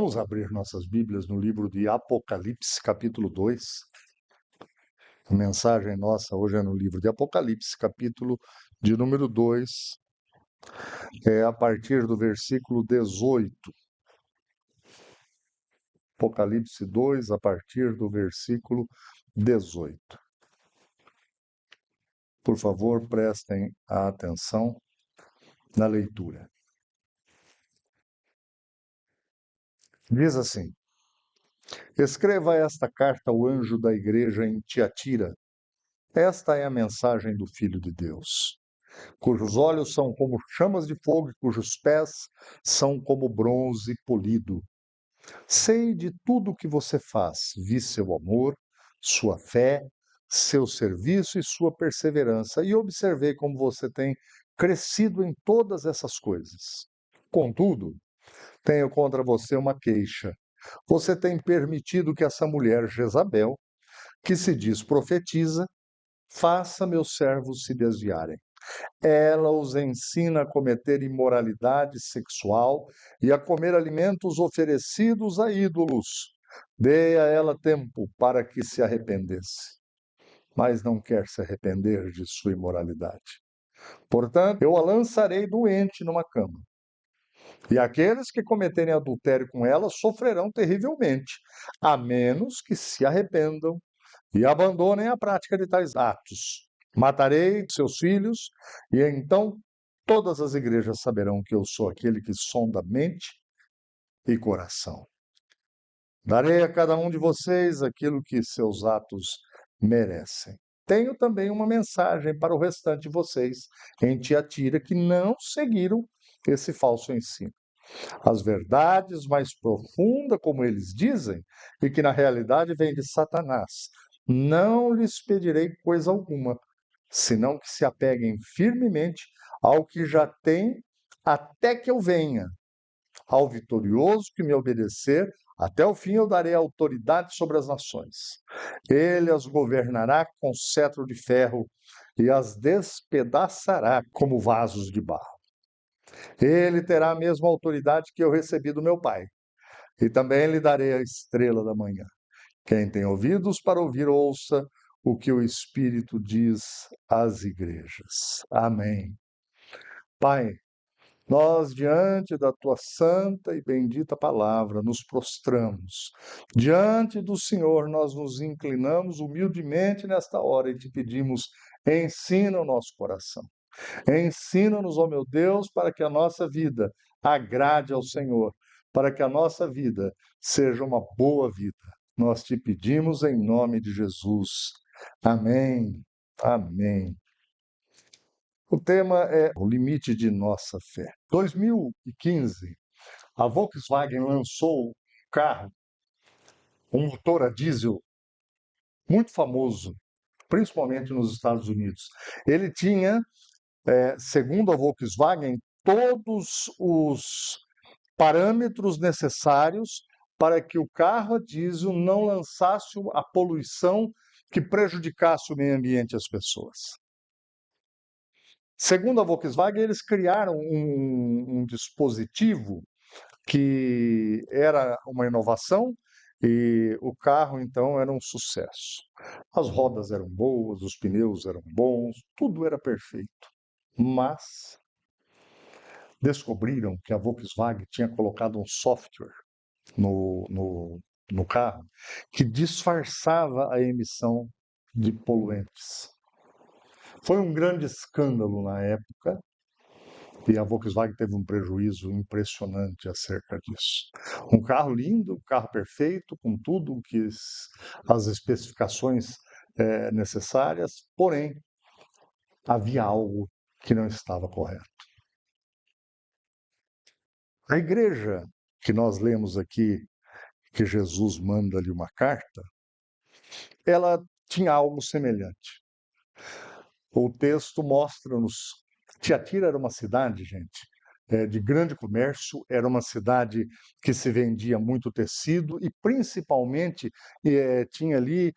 Vamos abrir nossas Bíblias no livro de Apocalipse, capítulo 2. A mensagem nossa hoje é no livro de Apocalipse, capítulo de número 2, a partir do versículo 18. Apocalipse 2, a partir do versículo 18. Por favor, prestem atenção na leitura. Diz assim: Escreva esta carta ao anjo da igreja em Tiatira. Esta é a mensagem do Filho de Deus, cujos olhos são como chamas de fogo e cujos pés são como bronze polido. Sei de tudo o que você faz, vi seu amor, sua fé, seu serviço e sua perseverança, e observei como você tem crescido em todas essas coisas. Contudo, tenho contra você uma queixa. Você tem permitido que essa mulher Jezabel, que se diz profetiza, faça meus servos se desviarem. Ela os ensina a cometer imoralidade sexual e a comer alimentos oferecidos a ídolos. Dê a ela tempo para que se arrependesse, mas não quer se arrepender de sua imoralidade. Portanto, eu a lançarei doente numa cama. E aqueles que cometerem adultério com ela sofrerão terrivelmente, a menos que se arrependam e abandonem a prática de tais atos. Matarei seus filhos, e então todas as igrejas saberão que eu sou aquele que sonda mente e coração. Darei a cada um de vocês aquilo que seus atos merecem. Tenho também uma mensagem para o restante de vocês em Tiatira que não seguiram esse falso ensino. As verdades mais profundas, como eles dizem, e que na realidade vêm de Satanás. Não lhes pedirei coisa alguma, senão que se apeguem firmemente ao que já têm até que eu venha. Ao vitorioso que me obedecer, até o fim eu darei autoridade sobre as nações. Ele as governará com cetro de ferro e as despedaçará como vasos de barro. Ele terá a mesma autoridade que eu recebi do meu Pai, e também lhe darei a estrela da manhã. Quem tem ouvidos para ouvir, ouça o que o Espírito diz às igrejas. Amém. Pai, nós, diante da tua santa e bendita palavra, nos prostramos. Diante do Senhor, nós nos inclinamos humildemente nesta hora e te pedimos, ensina o nosso coração. Ensina-nos, ó meu Deus, para que a nossa vida agrade ao Senhor, para que a nossa vida seja uma boa vida. Nós te pedimos em nome de Jesus. Amém. Amém. O tema é o limite de nossa fé. Em 2015, a Volkswagen lançou um carro, um motor a diesel muito famoso, principalmente nos Estados Unidos. Ele tinha, segundo a Volkswagen, todos os parâmetros necessários para que o carro a diesel não lançasse a poluição que prejudicasse o meio ambiente e as pessoas. Segundo a Volkswagen, eles criaram um dispositivo que era uma inovação e o carro, então, era um sucesso. As rodas eram boas, os pneus eram bons, tudo era perfeito. Mas descobriram que a Volkswagen tinha colocado um software no carro que disfarçava a emissão de poluentes. Foi um grande escândalo na época e a Volkswagen teve um prejuízo impressionante acerca disso. Um carro lindo, um carro perfeito, com tudo que as especificações necessárias, porém havia algo que não estava correto. A igreja que nós lemos aqui, que Jesus manda-lhe uma carta, ela tinha algo semelhante. O texto mostra-nos, Tiatira era uma cidade, gente, de grande comércio, era uma cidade que se vendia muito tecido e principalmente tinha ali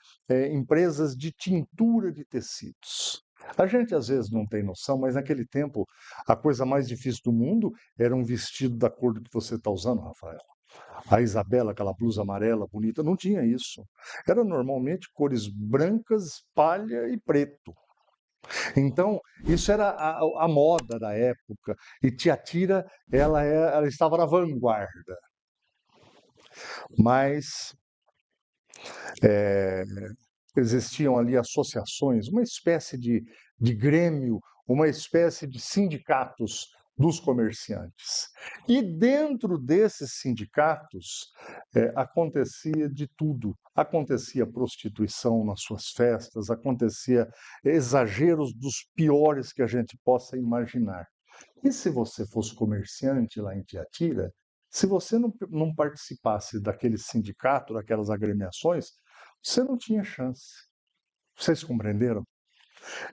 empresas de tintura de tecidos. A gente às vezes não tem noção, mas naquele tempo a coisa mais difícil do mundo era um vestido da cor do que você está usando, Rafael. A Isabela, aquela blusa amarela bonita, não tinha isso. Era normalmente cores brancas, palha e preto. Então, isso era a moda da época. E Tiatira, ela estava na vanguarda. Mas existiam ali associações, uma espécie de grêmio, uma espécie de sindicatos dos comerciantes. E dentro desses sindicatos acontecia de tudo. Acontecia prostituição nas suas festas, acontecia exageros dos piores que a gente possa imaginar. E se você fosse comerciante lá em Tiatira, se você não participasse daquele sindicato, daquelas agremiações, você não tinha chance. Vocês compreenderam?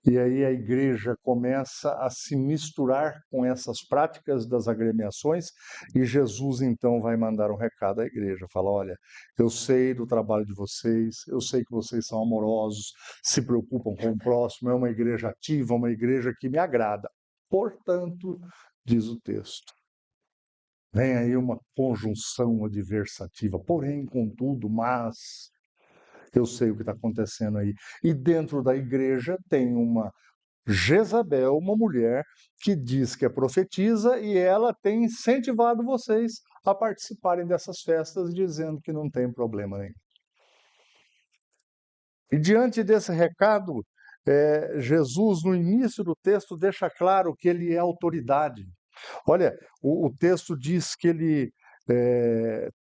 E aí a igreja começa a se misturar com essas práticas das agremiações e Jesus então vai mandar um recado à igreja, fala, olha, eu sei do trabalho de vocês, eu sei que vocês são amorosos, se preocupam com o próximo, é uma igreja ativa, uma igreja que me agrada. Portanto, diz o texto, vem aí uma conjunção adversativa, porém, contudo, mas eu sei o que está acontecendo aí. E dentro da igreja tem uma Jezabel, uma mulher que diz que é profetisa e ela tem incentivado vocês a participarem dessas festas, dizendo que não tem problema nenhum. E diante desse recado, Jesus, no início do texto, deixa claro que ele é autoridade. Olha, o texto diz que ele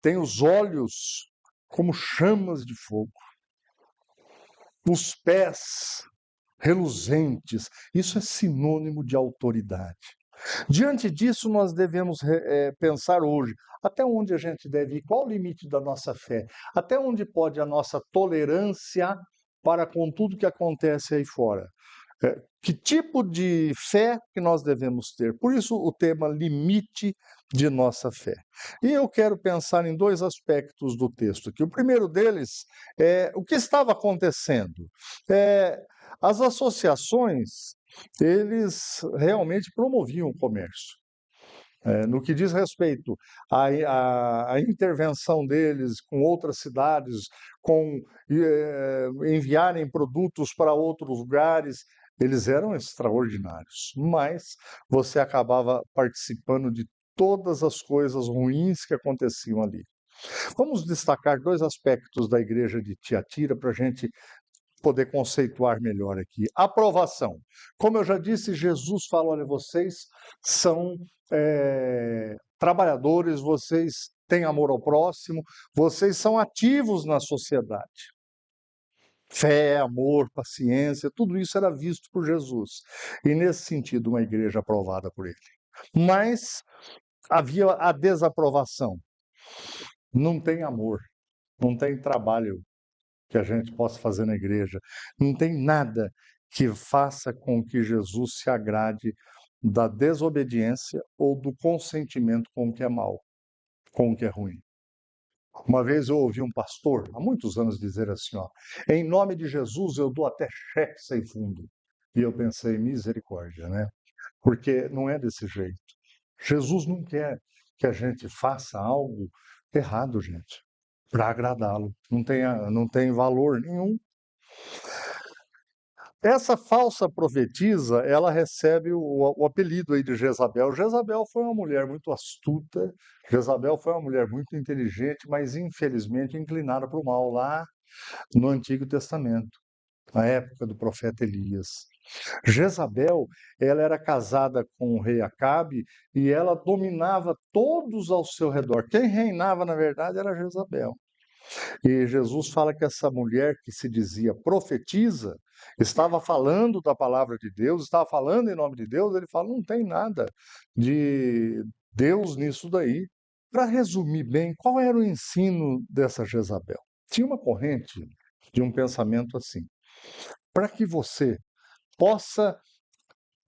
tem os olhos como chamas de fogo, os pés reluzentes. Isso é sinônimo de autoridade. Diante disso, nós devemos pensar hoje até onde a gente deve ir, qual o limite da nossa fé, até onde pode a nossa tolerância para com tudo que acontece aí fora. Que tipo de fé que nós devemos ter? Por isso o tema limite de nossa fé. E eu quero pensar em dois aspectos do texto aqui. O primeiro deles é o que estava acontecendo. As associações, eles realmente promoviam o comércio. No que diz respeito à intervenção deles com outras cidades, com enviarem produtos para outros lugares, eles eram extraordinários, mas você acabava participando de todas as coisas ruins que aconteciam ali. Vamos destacar dois aspectos da igreja de Tiatira para a gente poder conceituar melhor aqui. Aprovação. Como eu já disse, Jesus fala: olha, vocês são trabalhadores, vocês têm amor ao próximo, vocês são ativos na sociedade. Fé, amor, paciência, tudo isso era visto por Jesus. E nesse sentido, uma igreja aprovada por ele. Mas havia a desaprovação. Não tem amor, não tem trabalho que a gente possa fazer na igreja. Não tem nada que faça com que Jesus se agrade da desobediência ou do consentimento com o que é mal, com o que é ruim. Uma vez eu ouvi um pastor, há muitos anos, dizer assim, ó, em nome de Jesus eu dou até cheque sem fundo. E eu pensei, misericórdia, né? Porque não é desse jeito. Jesus não quer que a gente faça algo errado, gente, para agradá-lo. Não tem valor nenhum. Essa falsa profetisa, ela recebe o apelido aí de Jezabel. Jezabel foi uma mulher muito astuta, Jezabel foi uma mulher muito inteligente, mas infelizmente inclinada para o mal lá no Antigo Testamento, na época do profeta Elias. Jezabel, ela era casada com o rei Acabe e ela dominava todos ao seu redor. Quem reinava, na verdade, era Jezabel. E Jesus fala que essa mulher que se dizia profetisa estava falando da palavra de Deus, estava falando em nome de Deus. Ele fala: não tem nada de Deus nisso daí. Para resumir bem, qual era o ensino dessa Jezabel? Tinha uma corrente de um pensamento assim: para que você possa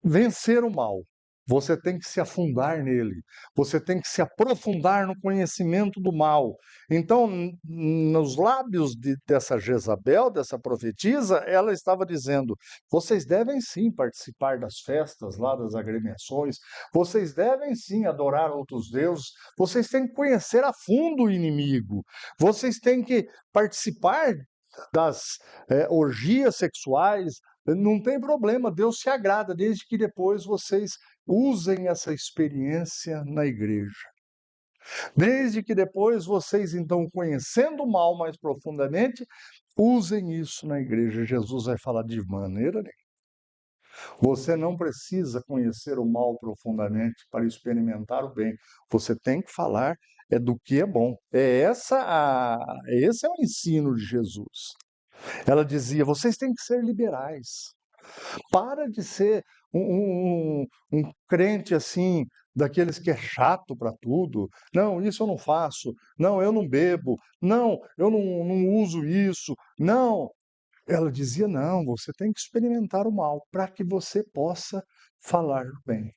vencer o mal, você tem que se afundar nele, você tem que se aprofundar no conhecimento do mal. Então, nos lábios dessa Jezabel, dessa profetisa, ela estava dizendo: vocês devem sim participar das festas lá, das agremiações, vocês devem sim adorar outros deuses, vocês têm que conhecer a fundo o inimigo, vocês têm que participar das orgias sexuais. Não tem problema, Deus se agrada, desde que depois vocês usem essa experiência na igreja. Desde que depois vocês, então, conhecendo o mal mais profundamente, usem isso na igreja. Jesus vai falar de maneira nenhuma. Você não precisa conhecer o mal profundamente para experimentar o bem. Você tem que falar do que é bom. Esse é o ensino de Jesus. Ela dizia: vocês têm que ser liberais. Para de ser um crente assim, daqueles que é chato para tudo. Não, isso eu não faço. Não, eu não bebo. Não, eu não uso isso. Não. Ela dizia: não, você tem que experimentar o mal para que você possa falar bem.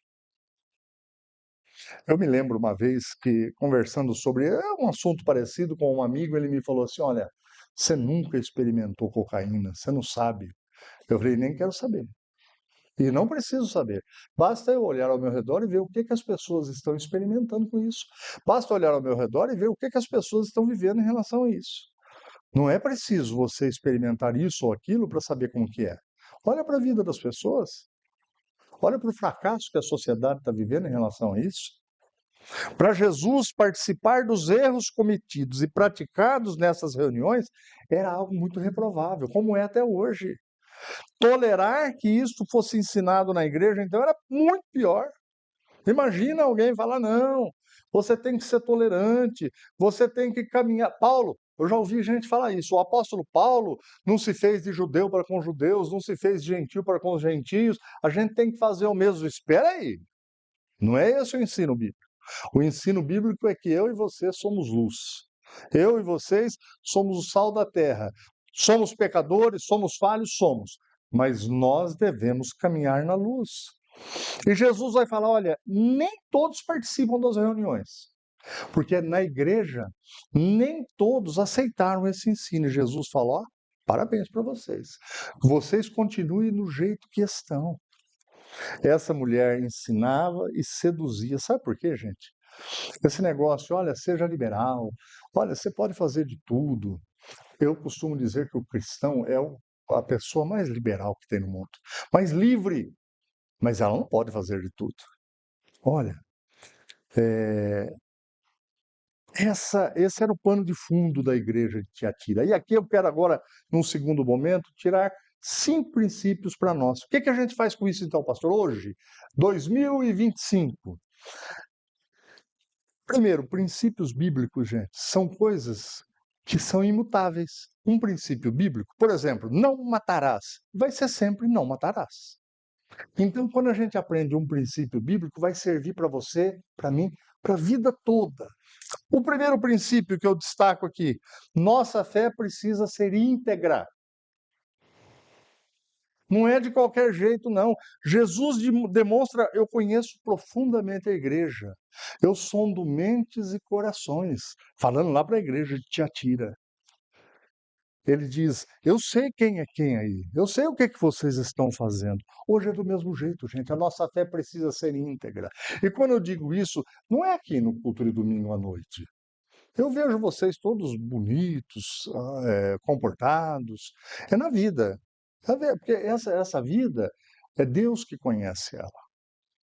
Eu me lembro uma vez que, conversando sobre um assunto parecido com um amigo, ele me falou assim: olha, você nunca experimentou cocaína, você não sabe. Eu falei: nem quero saber. E não preciso saber. Basta eu olhar ao meu redor e ver o que que as pessoas estão experimentando com isso. Basta olhar ao meu redor e ver o que que as pessoas estão vivendo em relação a isso. Não é preciso você experimentar isso ou aquilo para saber como que é. Olha para a vida das pessoas. Olha para o fracasso que a sociedade está vivendo em relação a isso. Para Jesus, participar dos erros cometidos e praticados nessas reuniões era algo muito reprovável, como é até hoje. Tolerar que isso fosse ensinado na igreja, então, era muito pior. Imagina alguém falar: não, você tem que ser tolerante, você tem que caminhar. Paulo, eu já ouvi gente falar isso. O apóstolo Paulo não se fez de judeu para com judeus, não se fez de gentil para com os gentios. A gente tem que fazer o mesmo. Espera aí, não é esse o ensino bíblico. O ensino bíblico é que eu e você somos luz. Eu e vocês somos o sal da terra. Somos pecadores, somos falhos, somos. Mas nós devemos caminhar na luz. E Jesus vai falar: olha, nem todos participam das reuniões. Porque na igreja, nem todos aceitaram esse ensino. E Jesus falou: ó, parabéns para vocês. Vocês continuem no jeito que estão. Essa mulher ensinava e seduzia. Sabe por quê, gente? Esse negócio: olha, seja liberal, olha, você pode fazer de tudo. Eu costumo dizer que o cristão é a pessoa mais liberal que tem no mundo, mais livre, mas ela não pode fazer de tudo. Olha, esse era o pano de fundo da igreja de Tiatira. E aqui eu quero agora, num segundo momento, tirar 5 princípios para nós. O que que a gente faz com isso então, pastor? Hoje, 2025. Primeiro, princípios bíblicos, gente, são coisas que são imutáveis. Um princípio bíblico, por exemplo, não matarás, vai ser sempre não matarás. Então, quando a gente aprende um princípio bíblico, vai servir para você, para mim, para a vida toda. O primeiro princípio que eu destaco aqui: nossa fé precisa ser íntegra. Não é de qualquer jeito, não. Jesus demonstra: eu conheço profundamente a igreja. Eu sondo mentes e corações. Falando lá para a igreja de Tiatira. Ele diz: eu sei quem é quem aí. Eu sei o que que vocês estão fazendo. Hoje é do mesmo jeito, gente. A nossa fé precisa ser íntegra. E quando eu digo isso, não é aqui no culto de domingo à noite. Eu vejo vocês todos bonitos, comportados. É na vida. Porque essa vida é Deus que conhece ela.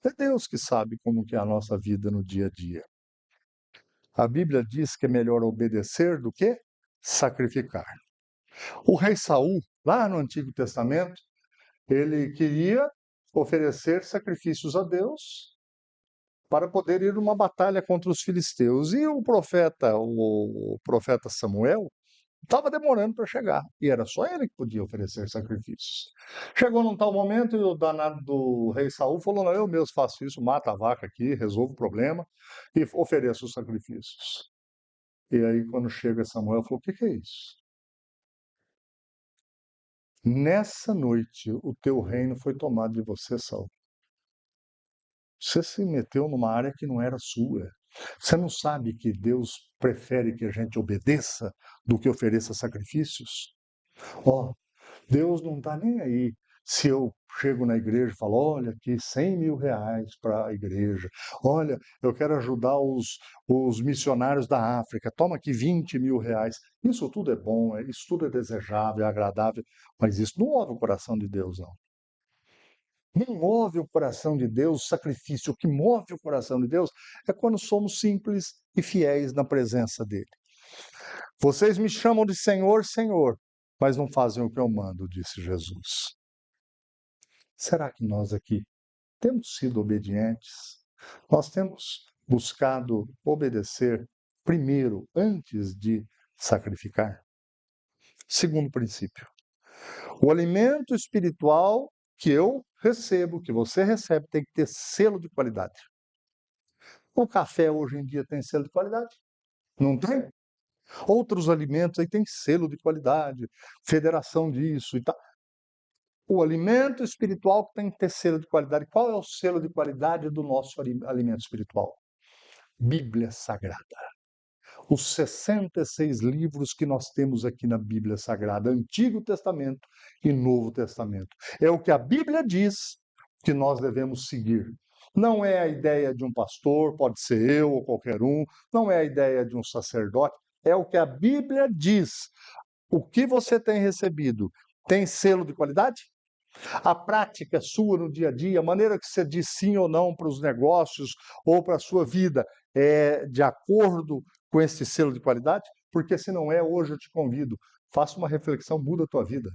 É Deus que sabe como que é a nossa vida no dia a dia. A Bíblia diz que é melhor obedecer do que sacrificar. O rei Saul, lá no Antigo Testamento, ele queria oferecer sacrifícios a Deus para poder ir numa batalha contra os filisteus. E o profeta Samuel, estava demorando para chegar, e era só ele que podia oferecer sacrifícios. Chegou num tal momento e o danado do rei Saul falou: não, eu mesmo faço isso, mata a vaca aqui, resolvo o problema e ofereço os sacrifícios. E aí, quando chega Samuel, falou: o que que é isso? Nessa noite, o teu reino foi tomado de você, Saul. Você se meteu numa área que não era sua. Você não sabe que Deus prefere que a gente obedeça do que ofereça sacrifícios? Ó, Deus não está nem aí se eu chego na igreja e falo, olha aqui, 100 mil reais para a igreja. Olha, eu quero ajudar os missionários da África. Toma aqui 20 mil reais. Isso tudo é bom, isso tudo é desejável, é agradável, mas isso não move o coração de Deus, não. Não move o coração de Deus o sacrifício. O que move o coração de Deus é quando somos simples e fiéis na presença dele. Vocês me chamam de Senhor, Senhor, mas não fazem o que eu mando, disse Jesus. Será que nós aqui temos sido obedientes? Nós temos buscado obedecer primeiro, antes de sacrificar? Segundo princípio, o alimento espiritual que eu recebo, que você recebe, tem que ter selo de qualidade. O café hoje em dia tem selo de qualidade? Não tem? Outros alimentos aí tem selo de qualidade, federação disso e tal. O alimento espiritual tem que ter selo de qualidade. Qual é o selo de qualidade do nosso alimento espiritual? Bíblia Sagrada. Os 66 livros que nós temos aqui na Bíblia Sagrada, Antigo Testamento e Novo Testamento. É o que a Bíblia diz que nós devemos seguir. Não é a ideia de um pastor, pode ser eu ou qualquer um, não é a ideia de um sacerdote, é o que a Bíblia diz. O que você tem recebido tem selo de qualidade? A prática sua no dia a dia, a maneira que você diz sim ou não para os negócios ou para a sua vida, é de acordo com esse selo de qualidade? Porque se não é, hoje eu te convido, faça uma reflexão, muda a tua vida.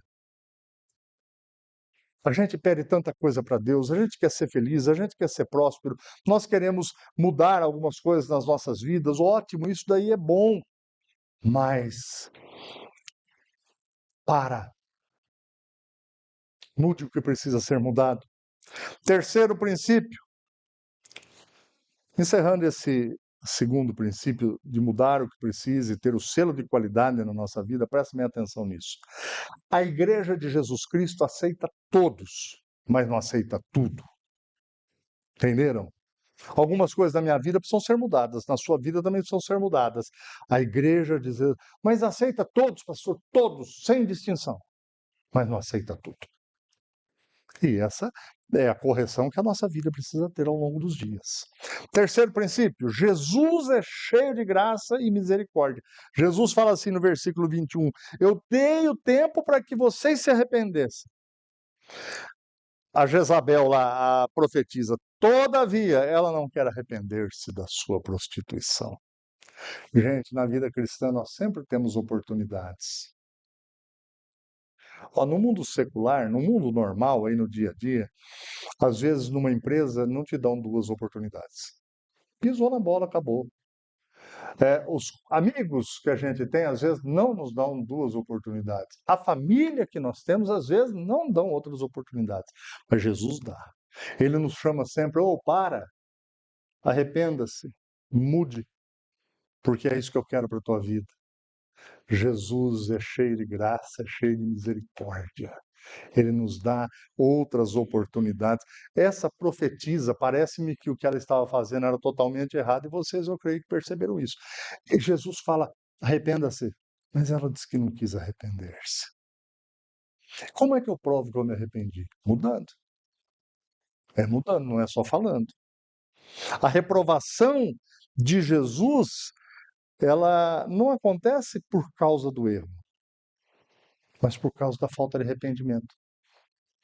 A gente pede tanta coisa para Deus, a gente quer ser feliz, a gente quer ser próspero, nós queremos mudar algumas coisas nas nossas vidas, ótimo, isso daí é bom, mas mude o que precisa ser mudado. Terceiro princípio, encerrando esse segundo princípio de mudar o que precisa e ter o selo de qualidade na nossa vida, preste minha atenção nisso. A Igreja de Jesus Cristo aceita todos, mas não aceita tudo. Entenderam? Algumas coisas da minha vida precisam ser mudadas, na sua vida também precisam ser mudadas. A Igreja diz, mas aceita todos, pastor, todos, sem distinção, mas não aceita tudo. E essa é a correção que a nossa vida precisa ter ao longo dos dias. Terceiro princípio, Jesus é cheio de graça e misericórdia. Jesus fala assim no versículo 21, eu dei o tempo para que vocês se arrependessem. A Jezabel lá, a profetisa, todavia, ela não quer arrepender-se da sua prostituição. Gente, na vida cristã nós sempre temos oportunidades. Ó, no mundo secular, no mundo normal, aí no dia a dia, às vezes numa empresa não te dão duas oportunidades. Pisou na bola, acabou. Os amigos que a gente tem, às vezes, não nos dão duas oportunidades. A família que nós temos, às vezes, não dão outras oportunidades. Mas Jesus dá. Ele nos chama sempre, arrependa-se, mude, porque é isso que eu quero para a tua vida. Jesus é cheio de graça, é cheio de misericórdia. Ele nos dá outras oportunidades. Essa profetisa, parece-me que o que ela estava fazendo era totalmente errado e vocês, eu creio que perceberam isso. E Jesus fala, arrependa-se. Mas ela disse que não quis arrepender-se. Como é que eu provo que eu me arrependi? Mudando. É mudando, não é só falando. A reprovação de Jesus, ela não acontece por causa do erro, mas por causa da falta de arrependimento.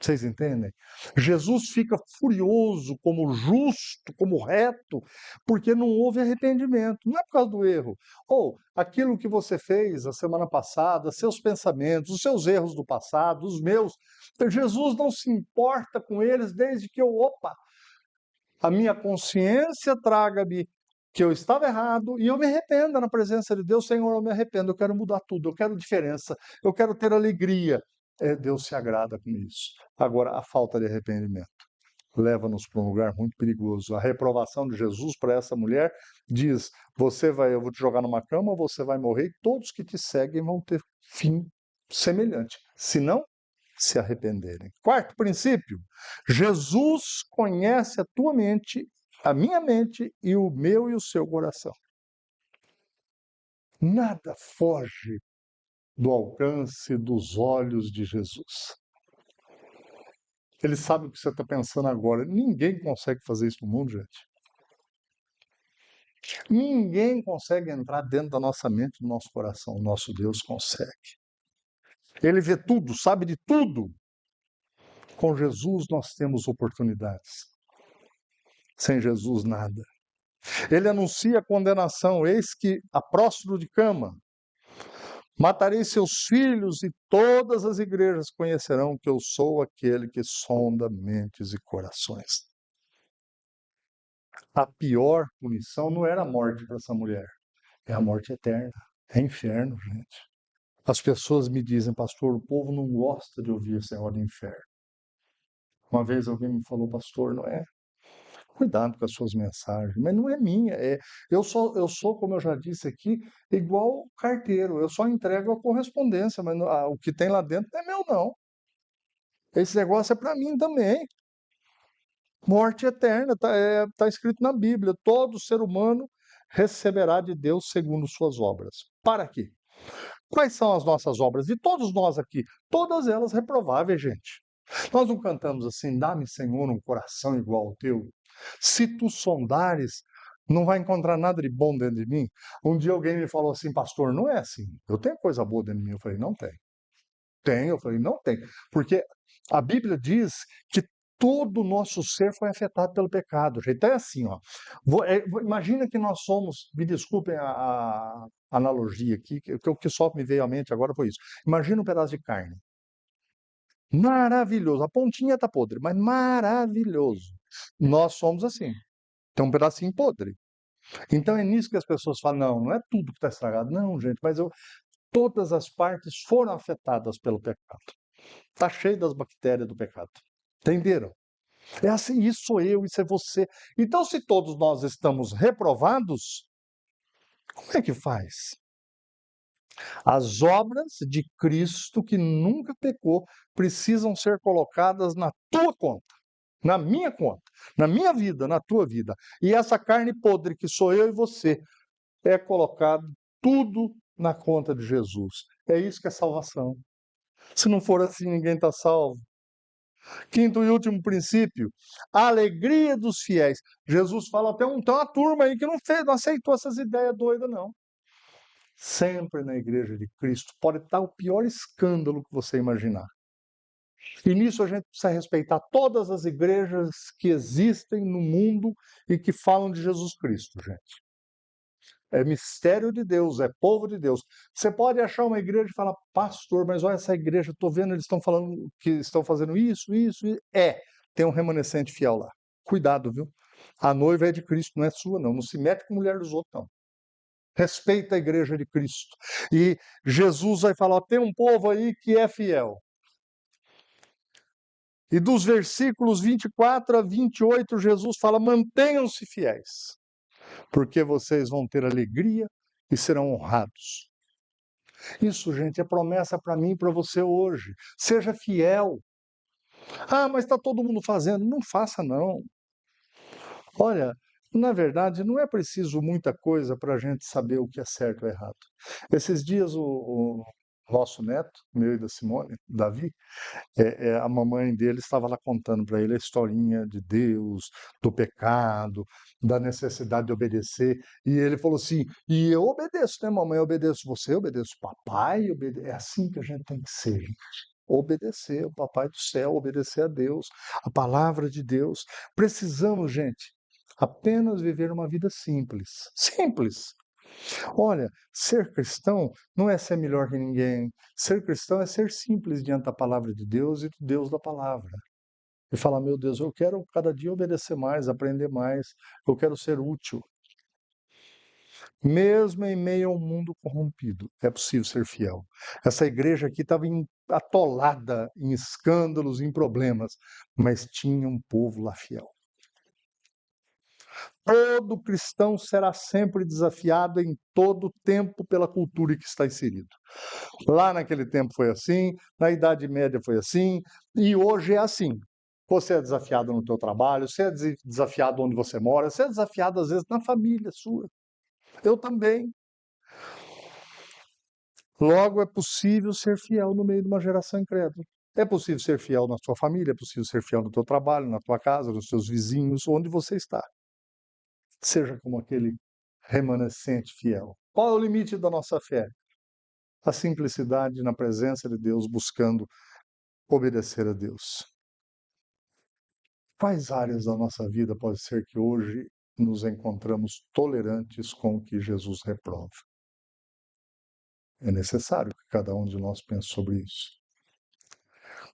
Vocês entendem? Jesus fica furioso, como justo, como reto, porque não houve arrependimento. Não é por causa do erro. Ou aquilo que você fez a semana passada, seus pensamentos, os seus erros do passado, os meus. Jesus não se importa com eles desde que a minha consciência traga-me que eu estava errado e eu me arrependa na presença de Deus. Senhor, eu me arrependo, eu quero mudar tudo, eu quero diferença, eu quero ter alegria. Deus se agrada com isso. Agora, a falta de arrependimento leva-nos para um lugar muito perigoso. A reprovação de Jesus para essa mulher diz: eu vou te jogar numa cama, você vai morrer, e todos que te seguem vão ter fim semelhante. Se não, se arrependerem. Quarto princípio, Jesus conhece a tua mente, a minha mente e o meu e o seu coração. Nada foge do alcance dos olhos de Jesus. Ele sabe o que você está pensando agora. Ninguém consegue fazer isso no mundo, gente. Ninguém consegue entrar dentro da nossa mente, do nosso coração. O nosso Deus consegue. Ele vê tudo, sabe de tudo. Com Jesus nós temos oportunidades. Sem Jesus, nada. Ele anuncia a condenação. Eis que, a próstro de cama, matarei seus filhos e todas as igrejas conhecerão que eu sou aquele que sonda mentes e corações. A pior punição não era a morte para essa mulher, é a morte eterna. É inferno, gente. As pessoas me dizem, pastor, o povo não gosta de ouvir esse negócio de inferno. Uma vez alguém me falou, pastor, não é? Cuidado com as suas mensagens, mas não é minha. Eu sou, como eu já disse aqui, igual carteiro. Eu só entrego a correspondência, mas o que tem lá dentro não é meu, não. Esse negócio é para mim também. Morte eterna, tá escrito na Bíblia. Todo ser humano receberá de Deus segundo suas obras. Para quê? Quais são as nossas obras? De todos nós aqui, todas elas reprováveis, gente. Nós não cantamos assim, dá-me, Senhor, um coração igual ao teu. Se tu sondares, não vai encontrar nada de bom dentro de mim. Um dia alguém me falou assim, pastor, não é assim. Eu tenho coisa boa dentro de mim. Eu falei, não tem. Tem? Eu falei, não tem. Porque a Bíblia diz que todo o nosso ser foi afetado pelo pecado. Então é assim, ó. Imagina que nós somos, me desculpem a analogia aqui, que o que só me veio à mente agora foi isso. Imagina um pedaço de carne. Maravilhoso. A pontinha está podre, mas maravilhoso. Nós somos assim. Tem um pedacinho podre. Então é nisso que as pessoas falam, não é tudo que está estragado. Não, gente, mas todas as partes foram afetadas pelo pecado. Está cheio das bactérias do pecado. Entenderam? É assim, isso sou eu, isso é você. Então, se todos nós estamos reprovados, como é que faz? As obras de Cristo, que nunca pecou, precisam ser colocadas na tua conta, na minha conta, na minha vida, na tua vida. E essa carne podre, que sou eu e você, é colocado tudo na conta de Jesus. É isso que é salvação. Se não for assim, ninguém está salvo. Quinto e último princípio, a alegria dos fiéis. Jesus fala, tem uma turma aí que não aceitou essas ideias doidas, não. Sempre na igreja de Cristo pode estar o pior escândalo que você imaginar. E nisso a gente precisa respeitar todas as igrejas que existem no mundo e que falam de Jesus Cristo, gente. É mistério de Deus, é povo de Deus. Você pode achar uma igreja e falar, pastor, mas olha essa igreja, estou vendo, eles estão falando que estão fazendo isso, isso, isso. Tem um remanescente fiel lá. Cuidado, viu? A noiva é de Cristo, não é sua, não. Não se mete com a mulher dos outros, não. Respeita a igreja de Cristo. E Jesus vai falar, tem um povo aí que é fiel. E dos versículos 24 a 28, Jesus fala, mantenham-se fiéis, porque vocês vão ter alegria e serão honrados. Isso, gente, é promessa para mim e para você hoje. Seja fiel. Ah, mas está todo mundo fazendo. Não faça, não. Olha, na verdade, não é preciso muita coisa para a gente saber o que é certo ou errado. Esses dias, o nosso neto, meu e da Simone, Davi, a mamãe dele estava lá contando para ele a historinha de Deus, do pecado, da necessidade de obedecer. E ele falou assim: e eu obedeço, né, mamãe? Eu obedeço você, eu obedeço o papai. É assim que a gente tem que ser, gente. Obedecer o papai do céu, obedecer a Deus, a palavra de Deus. Precisamos, gente, apenas viver uma vida simples. Simples. Olha, ser cristão não é ser melhor que ninguém. Ser cristão é ser simples diante da palavra de Deus e do Deus da palavra. E falar, meu Deus, eu quero cada dia obedecer mais, aprender mais, eu quero ser útil. Mesmo em meio a um mundo corrompido, é possível ser fiel. Essa igreja aqui estava atolada em escândalos, em problemas, mas tinha um povo lá fiel. Todo cristão será sempre desafiado em todo tempo pela cultura em que está inserido. Lá naquele tempo foi assim, na Idade Média foi assim, e hoje é assim. Você é desafiado no teu trabalho, você é desafiado onde você mora, você é desafiado às vezes na família sua. Eu também. Logo, é possível ser fiel no meio de uma geração incrédula. É possível ser fiel na sua família, é possível ser fiel no teu trabalho, na tua casa, nos seus vizinhos, onde você está. Seja como aquele remanescente fiel. Qual é o limite da nossa fé? A simplicidade na presença de Deus, buscando obedecer a Deus. Quais áreas da nossa vida pode ser que hoje nos encontramos tolerantes com o que Jesus reprova? É necessário que cada um de nós pense sobre isso.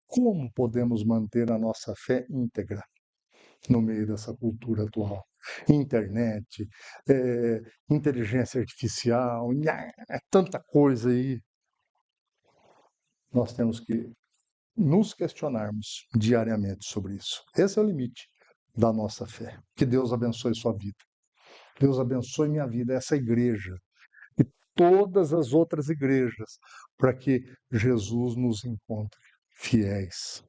Como podemos manter a nossa fé íntegra no meio dessa cultura atual? Internet, inteligência artificial, tanta coisa aí. Nós temos que nos questionarmos diariamente sobre isso. Esse é o limite da nossa fé. Que Deus abençoe sua vida. Deus abençoe minha vida, essa igreja e todas as outras igrejas, para que Jesus nos encontre fiéis.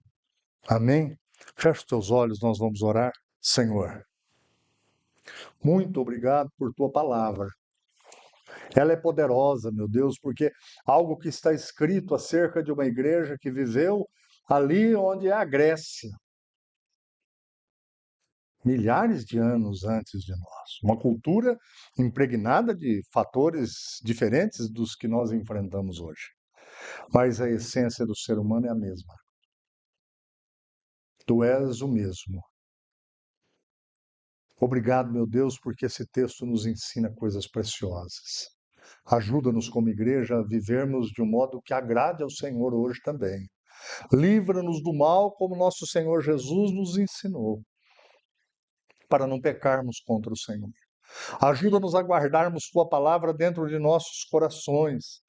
Amém? Feche os teus olhos, nós vamos orar. Senhor, muito obrigado por tua palavra. Ela é poderosa, meu Deus, porque algo que está escrito acerca de uma igreja que viveu ali onde é a Grécia, milhares de anos antes de nós. Uma cultura impregnada de fatores diferentes dos que nós enfrentamos hoje. Mas a essência do ser humano é a mesma. Tu és o mesmo. Obrigado, meu Deus, porque esse texto nos ensina coisas preciosas. Ajuda-nos como igreja a vivermos de um modo que agrade ao Senhor hoje também. Livra-nos do mal, como nosso Senhor Jesus nos ensinou, para não pecarmos contra o Senhor. Ajuda-nos a guardarmos tua palavra dentro de nossos corações,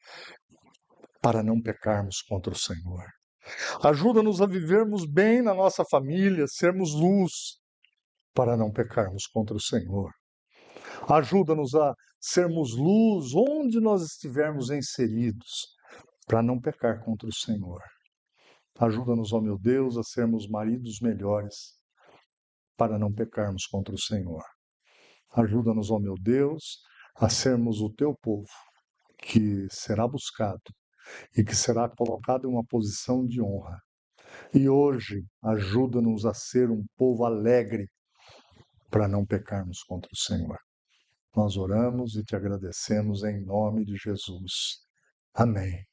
para não pecarmos contra o Senhor. Ajuda-nos a vivermos bem na nossa família, sermos luz, para não pecarmos contra o Senhor. Ajuda-nos a sermos luz onde nós estivermos inseridos, para não pecar contra o Senhor. Ajuda-nos, ó meu Deus, a sermos maridos melhores, para não pecarmos contra o Senhor. Ajuda-nos, ó meu Deus, a sermos o teu povo, que será buscado e que será colocado em uma posição de honra. E hoje, ajuda-nos a ser um povo alegre, para não pecarmos contra o Senhor. Nós oramos e te agradecemos em nome de Jesus. Amém.